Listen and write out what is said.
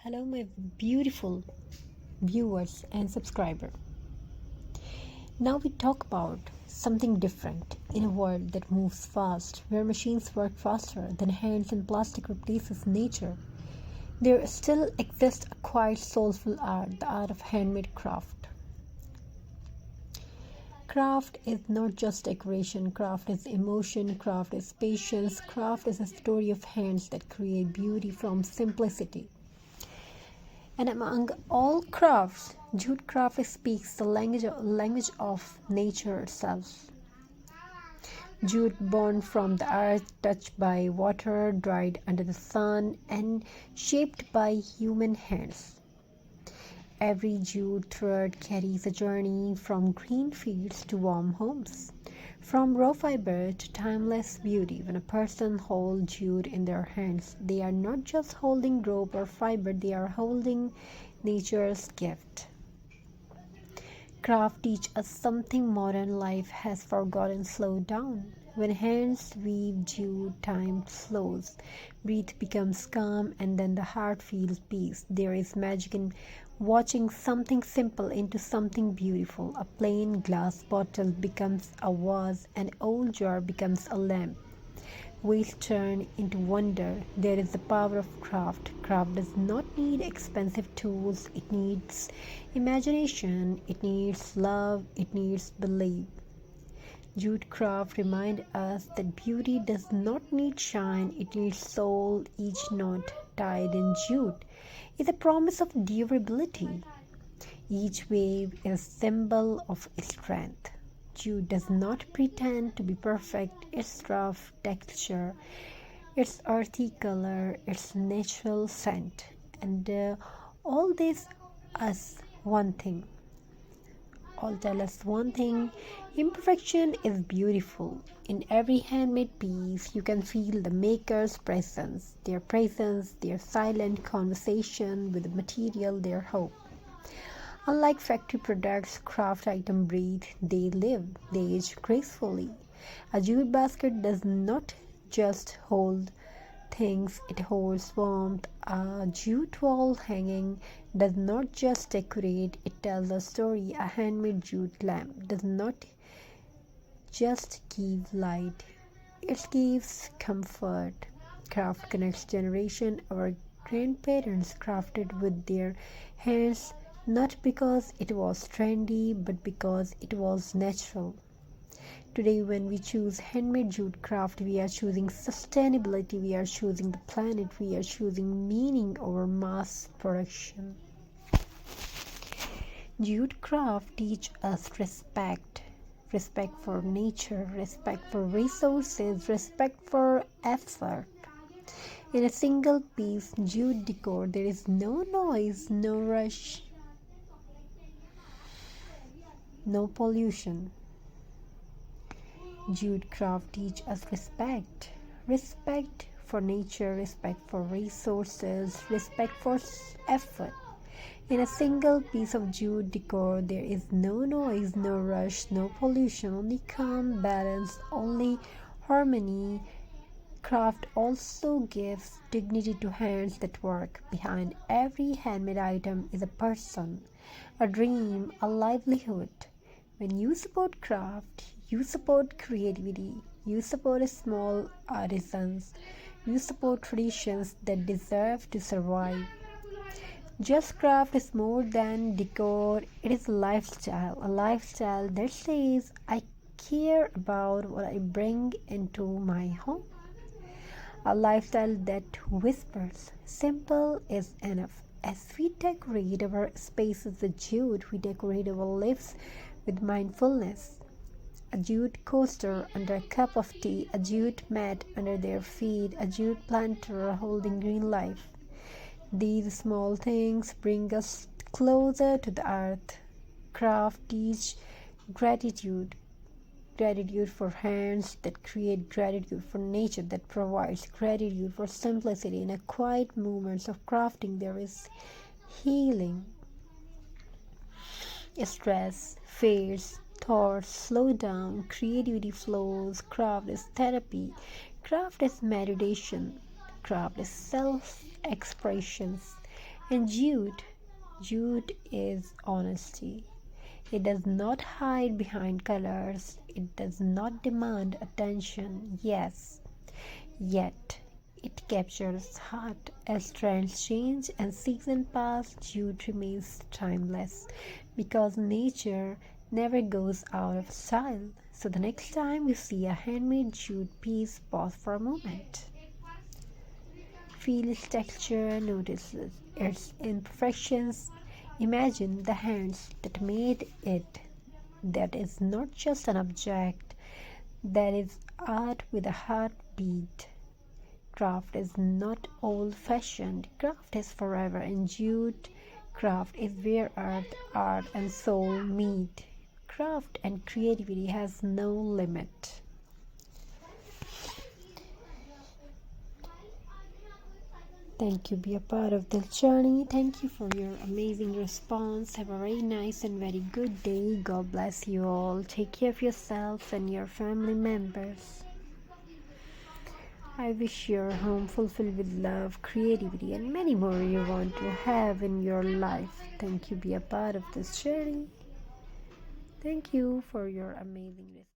Hello, my beautiful viewers and subscriber. Now we talk about something different in a world that moves fast, where machines work faster than hands and plastic replaces nature. There still exists a quiet, soulful art, the art of handmade craft. Craft is not just decoration, craft is emotion, craft is patience, craft is a story of hands that create beauty from simplicity. And among all crafts, jute craft speaks the language of nature itself. Jute born from the earth, touched by water, dried under the sun, and shaped by human hands. Every jute thread carries a journey from green fields to warm homes, from raw fiber to timeless beauty. When a person holds jute in their hands, they are not just holding rope or fiber, they are holding nature's gift. Craft teach us something modern life has forgotten: slow down. When hands weave jute, time slows, breath becomes calm, and then the heart feels peace. There is magic in watching something simple into something beautiful. A plain glass bottle becomes a vase, an old jar becomes a lamp. Waste turn into wonder. There is the power of craft. Craft does not need expensive tools. It needs imagination. It needs love. It needs belief. Jute craft remind us that beauty does not need shine. It needs soul. Each knot tied in jute is a promise of durability. Each wave is a symbol of strength. Jute does not pretend to be perfect. Its rough texture, its earthy color, its natural scent, and all this us one thing. All tell us one thing: imperfection is beautiful. In every handmade piece, you can feel the maker's presence, their silent conversation with the material, their hope. Unlike factory products, craft items breathe, they live, they age gracefully. A jute basket does not just hold things, it holds warmth. A jute wall hanging does not just decorate, it tells a story. A handmade jute lamp does not just give light, it gives comfort. Craft connects generation. Our grandparents crafted with their hands, not because it was trendy, but because it was natural. Today, when we choose handmade jute craft, we are choosing sustainability, we are choosing the planet, we are choosing meaning over mass production. Jute craft teach us respect. Respect for nature, respect for resources, respect for effort. In a single piece jute decor, there is no noise, no rush, no pollution. Jute craft teach us respect. Respect for nature, respect for resources, respect for effort. In a single piece of jute decor, there is no noise, no rush, no pollution, only calm, balance, only harmony. Craft also gives dignity to hands that work. Behind every handmade item is a person, a dream, a livelihood. When you support craft, you support creativity, you support small artisans, you support traditions that deserve to survive. Just craft is more than decor, it is a lifestyle that says, I care about what I bring into my home. A lifestyle that whispers, simple is enough. As we decorate our spaces with jute, we decorate our lives with mindfulness. A jute coaster under a cup of tea, a jute mat under their feet, a jute planter holding green life. These small things bring us closer to the earth. Craft teach gratitude. Gratitude for hands that create, gratitude for nature that provides, gratitude for simplicity. In a quiet moments of crafting, there is healing. Stress fades, thoughts slow down, creativity flows. Craft is therapy, craft is meditation, craft is self expressions. And jute is honesty. It does not hide behind colors. It does not demand attention. Yes, yet it captures heart. As trends change and seasons pass, jute remains timeless because nature never goes out of style. So the next time you see a handmade jute piece, pause for a moment. Feel its texture, notice its imperfections. Imagine the hands that made it. That is not just an object, that is art with a heartbeat. Craft is not old fashioned, craft is forever, and jute craft is where earth, art, and soul meet. Craft and creativity has no limit. Thank you. Be a part of this journey. Thank you for your amazing response. Have a very nice and very good day. God bless you all. Take care of yourselves and your family members. I wish your home fulfilled with love, creativity, and many more you want to have in your life. Thank you. Be a part of this journey. Thank you for your amazing response.